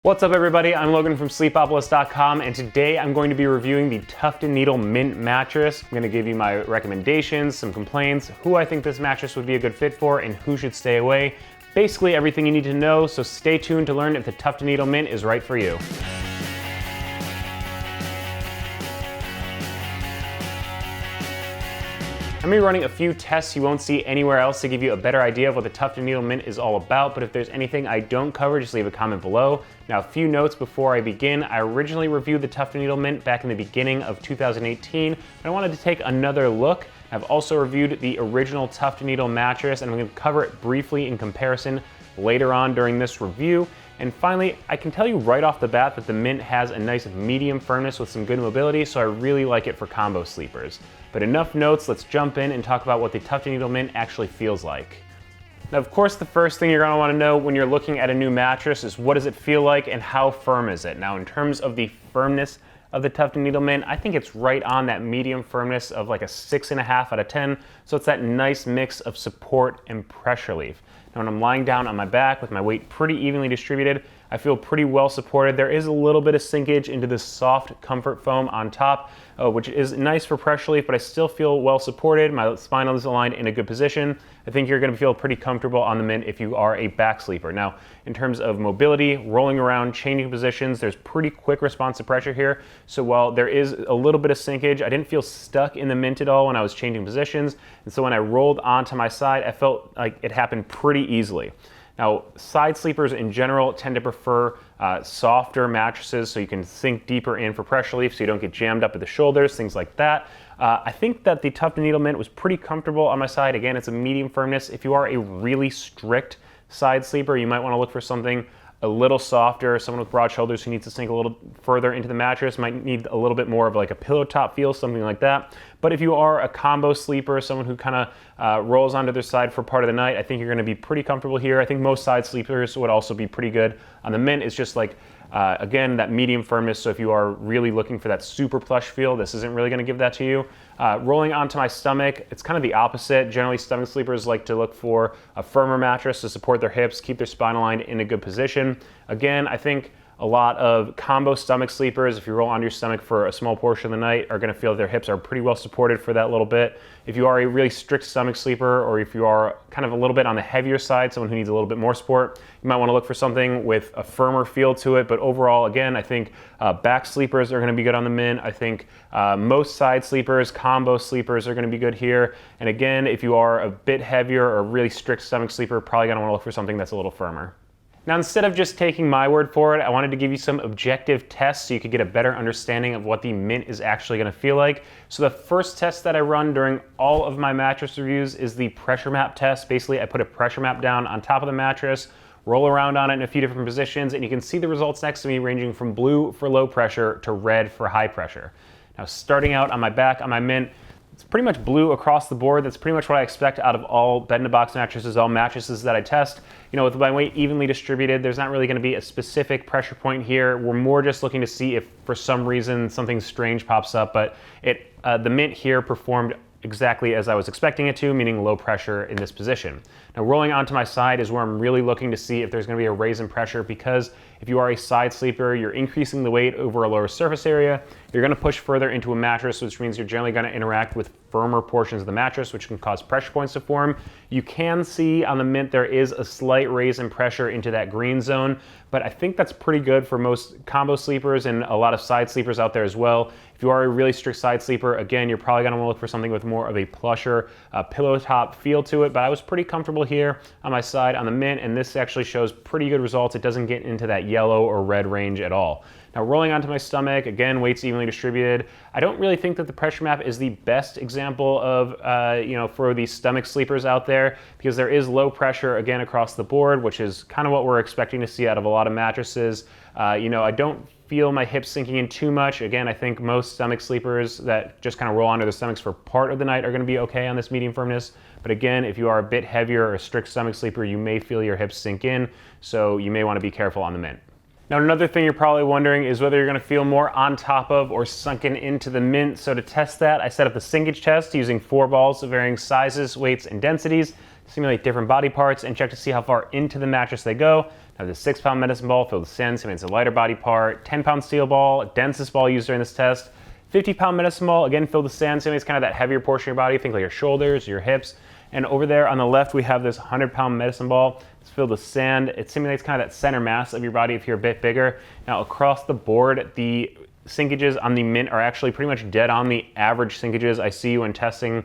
What's up everybody, I'm Logan from Sleepopolis.com and today I'm going to be reviewing the Tuft Needle Mint mattress. I'm going to give you my recommendations, some complaints, who I think this mattress would be a good fit for and who should stay away. Basically everything you need to know, so stay tuned to learn if the Tuft Needle Mint is right for you. I'm going to be running a few tests you won't see anywhere else to give you a better idea of what the Tuft Needle Mint is all about, but if there's anything I don't cover, just leave a comment below. Now, a few notes before I begin. I originally reviewed the Tuft Needle Mint back in the beginning of 2018, but I wanted to take another look. I've also reviewed the original Tuft Needle mattress, and I'm going to cover it briefly in comparison later on during this review. And finally, I can tell you right off the bat that the Mint has a nice medium firmness with some good mobility, so I really like it for combo sleepers. But enough notes, let's jump in and talk about what the Tuft Needle Mint actually feels like. Now, of course, the first thing you're going to want to know when you're looking at a new mattress is what does it feel like and how firm is it? Now, in terms of the firmness of the Tuft Needle Mint, I think it's right on that medium firmness of like a 6.5 out of 10. So it's that nice mix of support and pressure relief. Now, when I'm lying down on my back with my weight pretty evenly distributed, I feel pretty well supported. There is a little bit of sinkage into this soft comfort foam on top, which is nice for pressure relief, but I still feel well supported. My spine is aligned in a good position. I think you're gonna feel pretty comfortable on the Mint if you are a back sleeper. Now, in terms of mobility, rolling around, changing positions, there's pretty quick response to pressure here. So while there is a little bit of sinkage, I didn't feel stuck in the Mint at all when I was changing positions. And so when I rolled onto my side, I felt like it happened pretty easily. Now, side sleepers in general tend to prefer softer mattresses so you can sink deeper in for pressure relief so you don't get jammed up at the shoulders, things like that. I think that the Tuft Needle Mint was pretty comfortable on my side. Again, it's a medium firmness. If you are a really strict side sleeper, you might want to look for something a little softer. Someone with broad shoulders who needs to sink a little further into the mattress might need a little bit more of like a pillow top feel, something like that. But if you are a combo sleeper, someone who kind of rolls onto their side for part of the night, I think you're going to be pretty comfortable here. I think most side sleepers would also be pretty good on the Mint. It's just like, again, that medium firmness. So if you are really looking for that super plush feel, this isn't really going to give that to you. Rolling onto my stomach, it's kind of the opposite. Generally, stomach sleepers like to look for a firmer mattress to support their hips, keep their spine aligned in a good position. Again, I think a lot of combo stomach sleepers, if you roll onto your stomach for a small portion of the night, are going to feel their hips are pretty well supported for that little bit. If you are a really strict stomach sleeper, or if you are kind of a little bit on the heavier side, someone who needs a little bit more support, you might want to look for something with a firmer feel to it. But overall, again, I think back sleepers are going to be good on the Mint. I think most side sleepers, combo sleepers are going to be good here. And again, if you are a bit heavier or a really strict stomach sleeper, probably going to want to look for something that's a little firmer. Now, instead of just taking my word for it, I wanted to give you some objective tests so you could get a better understanding of what the Mint is actually going to feel like. So the first test that I run during all of my mattress reviews is the pressure map test. Basically, I put a pressure map down on top of the mattress, roll around on it in a few different positions, and you can see the results next to me ranging from blue for low pressure to red for high pressure. Now, starting out on my back on my Mint, it's pretty much blue across the board. That's pretty much what I expect out of all bed-in-a-box mattresses, all mattresses that I test. You know, with my weight evenly distributed, there's not really going to be a specific pressure point here. We're more just looking to see if for some reason something strange pops up, but the Mint here performed exactly as I was expecting it to, meaning low pressure in this position. Now, rolling onto my side is where I'm really looking to see if there's going to be a raise in pressure, because if you are a side sleeper, you're increasing the weight over a lower surface area. You're going to push further into a mattress, which means you're generally going to interact with firmer portions of the mattress, which can cause pressure points to form. You can see on the Mint there is a slight raise in pressure into that green zone, but I think that's pretty good for most combo sleepers and a lot of side sleepers out there as well. If you are a really strict side sleeper, again, you're probably going to want to look for something with more of a plusher pillow top feel to it, but I was pretty comfortable here on my side on the Mint, and this actually shows pretty good results. It doesn't get into that yellow or red range at all. Now, rolling onto my stomach, again, weight's evenly distributed. I don't really think that the pressure map is the best example of, for the stomach sleepers out there, because there is low pressure, again, across the board, which is kind of what we're expecting to see out of a lot of mattresses. I don't feel my hips sinking in too much. Again, I think most stomach sleepers that just kind of roll onto their stomachs for part of the night are going to be okay on this medium firmness. But again, if you are a bit heavier or a strict stomach sleeper, you may feel your hips sink in, so you may want to be careful on the Mint. Now, another thing you're probably wondering is whether you're going to feel more on top of or sunken into the Mint. So to test that, I set up the Sinkage test using 4 balls of varying sizes, weights, and densities. simulate different body parts, and check to see how far into the mattress they go. Now the 6-pound medicine ball filled with sand simulates a lighter body part, 10-pound steel ball, densest ball used during this test, 50-pound medicine ball, again filled with sand, simulates kind of that heavier portion of your body, think like your shoulders, your hips. And over there on the left, we have this 100-pound medicine ball. It's filled with sand. It simulates kind of that center mass of your body if you're a bit bigger. Now across the board, the sinkages on the Mint are actually pretty much dead on the average sinkages I see when testing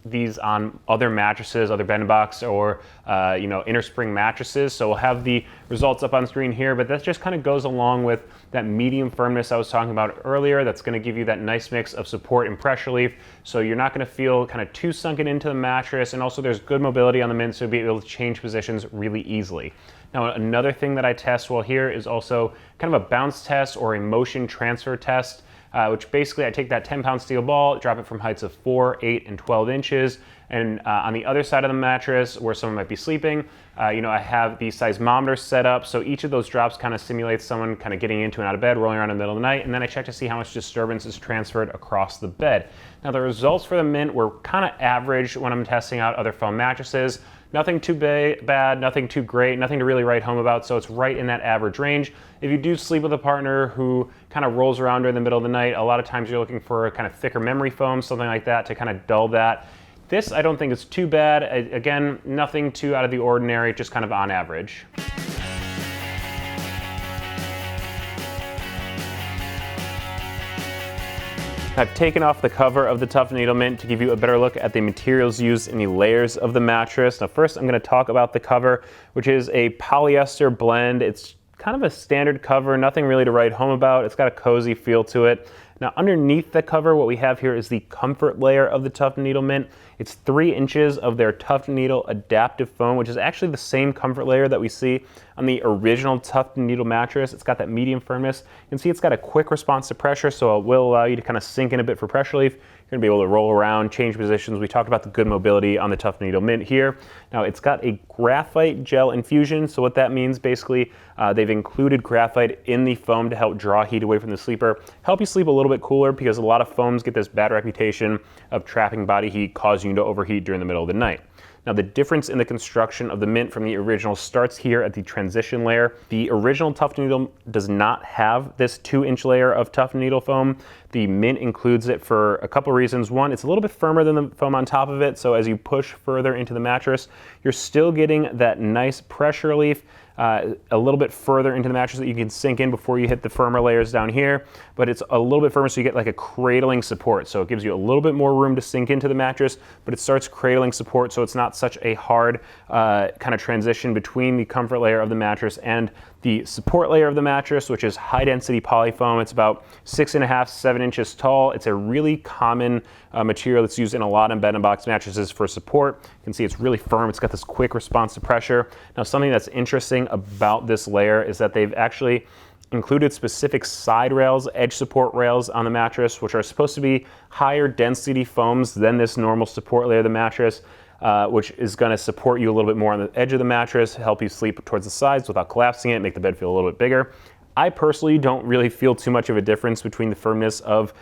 these on other mattresses, other bed and box, or inner spring mattresses. So we'll have the results up on screen here, but that just kind of goes along with that medium firmness I was talking about earlier. That's going to give you that nice mix of support and pressure relief, so you're not going to feel kind of too sunken into the mattress, and also there's good mobility on the Mint, so you'll be able to change positions really easily. Now another thing that I test well here is also kind of a bounce test or a motion transfer test. Which basically I take that 10-pound steel ball, drop it from heights of 4, 8, and 12 inches, and on the other side of the mattress where someone might be sleeping, I have the seismometer set up, so each of those drops kind of simulates someone kind of getting into and out of bed, rolling around in the middle of the night, and then I check to see how much disturbance is transferred across the bed. Now the results for the Mint were kind of average when I'm testing out other foam mattresses. Nothing too bad, nothing too great, nothing to really write home about, so it's right in that average range. If you do sleep with a partner who kind of rolls around during the middle of the night, a lot of times you're looking for a kind of thicker memory foam, something like that to kind of dull that. This I don't think is too bad. Again, nothing too out of the ordinary, just kind of on average. I've taken off the cover of the Tuft Needle Mint to give you a better look at the materials used in the layers of the mattress. Now first I'm going to talk about the cover, which is a polyester blend. It's kind of a standard cover, nothing really to write home about. It's got a cozy feel to it. Now underneath the cover, what we have here is the comfort layer of the Tuft Needle Mint. It's 3 inches of their Tuft Needle adaptive foam, which is actually the same comfort layer that we see on the original Tuft Needle mattress. It's got that medium firmness. You can see it's got a quick response to pressure, so it will allow you to kind of sink in a bit for pressure relief. You're gonna be able to roll around, change positions. We talked about the good mobility on the Tuft Needle Mint here. Now it's got a graphite gel infusion, so what that means basically, they've included graphite in the foam to help draw heat away from the sleeper, help you sleep a little bit cooler, because a lot of foams get this bad reputation of trapping body heat, causing you to overheat during the middle of the night. Now the difference in the construction of the Mint from the original starts here at the transition layer. The original Tuft Needle does not have this 2-inch layer of Tuft Needle foam. The Mint includes it for a couple reasons. One, it's a little bit firmer than the foam on top of it, so as you push further into the mattress, you're still getting that nice pressure relief a little bit further into the mattress that you can sink in before you hit the firmer layers down here, but it's a little bit firmer, so you get like a cradling support. So it gives you a little bit more room to sink into the mattress, but it starts cradling support, so it's not such a hard kind of transition between the comfort layer of the mattress and the support layer of the mattress, which is high density polyfoam. It's about 6.5, 7 inches tall. It's a really common material that's used in a lot of bed and box mattresses for support. You can see it's really firm. It's got this quick response to pressure. Now something that's interesting about this layer is that they've actually included specific side rails, edge support rails on the mattress, which are supposed to be higher density foams than this normal support layer of the mattress. Which is going to support you a little bit more on the edge of the mattress, help you sleep towards the sides without collapsing it, make the bed feel a little bit bigger. I personally don't really feel too much of a difference between the firmness of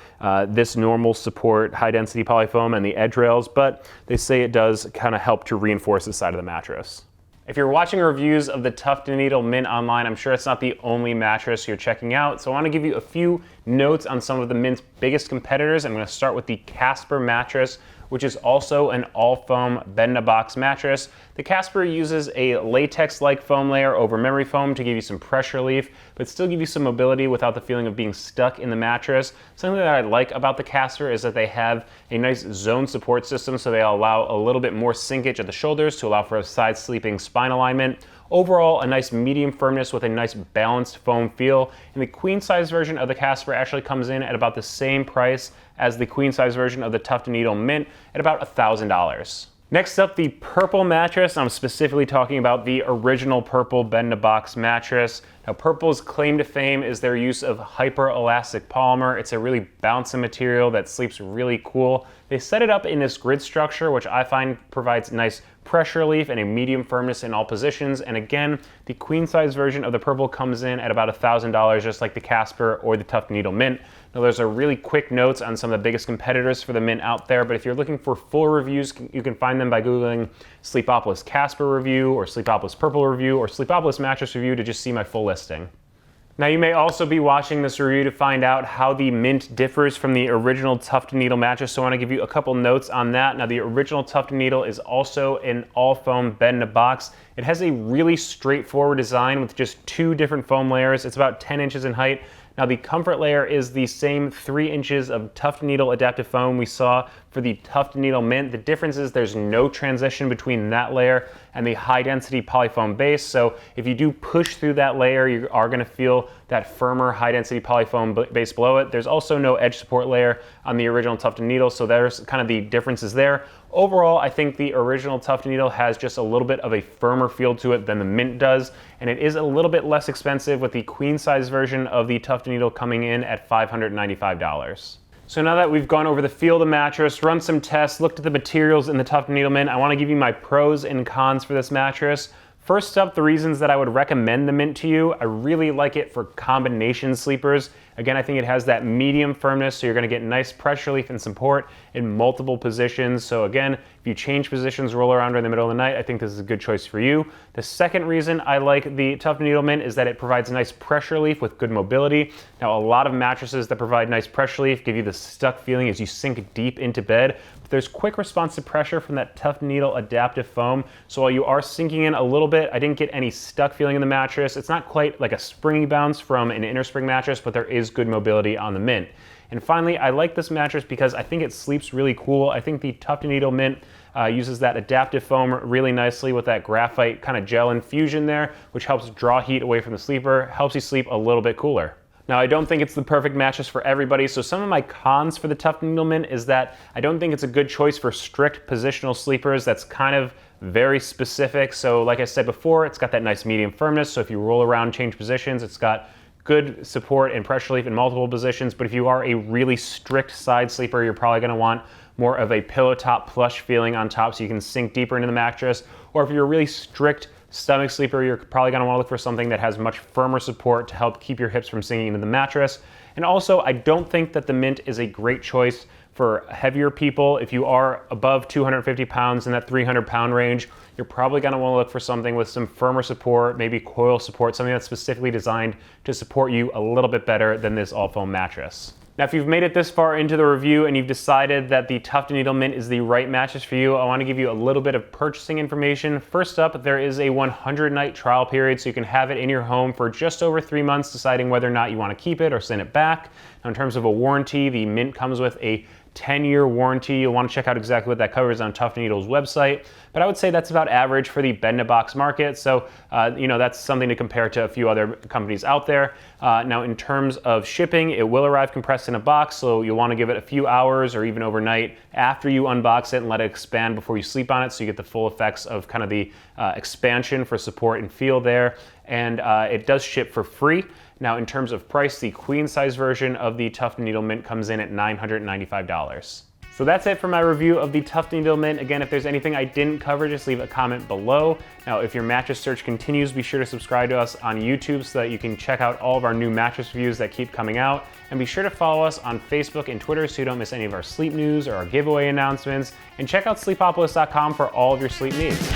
this normal support high density polyfoam and the edge rails, but they say it does kind of help to reinforce the side of the mattress. If you're watching reviews of the Tuft Needle Mint online, I'm sure it's not the only mattress you're checking out, so I want to give you a few notes on some of the Mint's biggest competitors. I'm going to start with the Casper mattress, which is also an all-foam bed-in-a-box mattress. The Casper uses a latex-like foam layer over memory foam to give you some pressure relief, but still give you some mobility without the feeling of being stuck in the mattress. Something that I like about the Casper is that they have a nice zone support system, so they allow a little bit more sinkage at the shoulders to allow for a side sleeping spine alignment. Overall, a nice medium firmness with a nice balanced foam feel. And the queen size version of the Casper actually comes in at about the same price as the queen size version of the Tuft Needle Mint at about $1,000. Next up, the Purple mattress. I'm specifically talking about the original Purple bed-in-a-box mattress. Now, Purple's claim to fame is their use of hyper-elastic polymer. It's a really bouncy material that sleeps really cool. They set it up in this grid structure, which I find provides nice pressure relief and a medium firmness in all positions. And again, the queen size version of the Purple comes in at about $1,000, just like the Casper or the Tuft Needle Mint. Now there's a really quick notes on some of the biggest competitors for the Mint out there, but if you're looking for full reviews, you can find them by Googling Sleepopolis Casper review or Sleepopolis Purple review or Sleepopolis Mattress review to just see my full listing. Now you may also be watching this review to find out how the Mint differs from the original Tuft Needle mattress, so I want to give you a couple notes on that. Now the original Tuft Needle is also an all foam bed in a box. It has a really straightforward design with just 2 different foam layers. It's about 10 inches in height. Now the comfort layer is the same 3 inches of Tuft Needle adaptive foam we saw for the Tuft Needle Mint. The difference is there's no transition between that layer and the high density polyfoam base. So if you do push through that layer, you are going to feel that firmer high density polyfoam base below it. There's also no edge support layer on the original Tuft Needle, so there's kind of the differences there. Overall, I think the original Tuft Needle has just a little bit of a firmer feel to it than the Mint does, and it is a little bit less expensive with the queen size version of the Tuft Needle coming in at $595. So now that we've gone over the feel of the mattress, run some tests, looked at the materials in the Tuft Needle Mint, I want to give you my pros and cons for this mattress. First up, the reasons that I would recommend the Mint to you. I really like it for combination sleepers. Again, I think it has that medium firmness, so you're gonna get nice pressure relief and support in multiple positions. So again, if you change positions, roll around in the middle of the night, I think this is a good choice for you. The second reason I like the Tuft Needle Mint is that it provides nice pressure relief with good mobility. Now, a lot of mattresses that provide nice pressure relief give you the stuck feeling as you sink deep into bed. There's quick response to pressure from that Tuft Needle adaptive foam. So while you are sinking in a little bit, I didn't get any stuck feeling in the mattress. It's not quite like a springy bounce from an inner spring mattress, but there is good mobility on the Mint. And finally, I like this mattress because I think it sleeps really cool. I think the Tuft Needle Mint uses that adaptive foam really nicely with that graphite kind of gel infusion there, which helps draw heat away from the sleeper, helps you sleep a little bit cooler. Now, I don't think it's the perfect mattress for everybody, so some of my cons for the Tuft Needle Mint is that I don't think it's a good choice for strict positional sleepers. That's kind of very specific. So like I said before, it's got that nice medium firmness, so if you roll around, change positions, it's got good support and pressure relief in multiple positions. But if you are a really strict side sleeper, you're probably gonna want more of a pillow top plush feeling on top so you can sink deeper into the mattress. Or if you're a really strict stomach sleeper, you're probably gonna wanna look for something that has much firmer support to help keep your hips from sinking into the mattress. And also, I don't think that the Mint is a great choice for heavier people. If you are above 250 pounds in that 300-pound range, you're probably gonna wanna look for something with some firmer support, maybe coil support, something that's specifically designed to support you a little bit better than this all-foam mattress. Now, if you've made it this far into the review and you've decided that the Tuft Needle Mint is the right mattress for you, I want to give you a little bit of purchasing information. First up, there is a 100-night trial period, so you can have it in your home for just over 3 months, deciding whether or not you want to keep it or send it back. Now, in terms of a warranty, the Mint comes with a 10-year warranty. You'll want to check out exactly what that covers on Tuft Needle's website, but I would say that's about average for the bed-in-a-box market. So, that's something to compare to a few other companies out there. Now, in terms of shipping, it will arrive compressed in a box, so you'll want to give it a few hours or even overnight after you unbox it and let it expand before you sleep on it, so you get the full effects of kind of the expansion for support and feel there. And it does ship for free. Now, in terms of price, the queen size version of the Tuft Needle Mint comes in at $995. So that's it for my review of the Tuft Needle Mint. Again, if there's anything I didn't cover, just leave a comment below. Now, if your mattress search continues, be sure to subscribe to us on YouTube so that you can check out all of our new mattress reviews that keep coming out. And be sure to follow us on Facebook and Twitter so you don't miss any of our sleep news or our giveaway announcements. And check out sleepopolis.com for all of your sleep needs.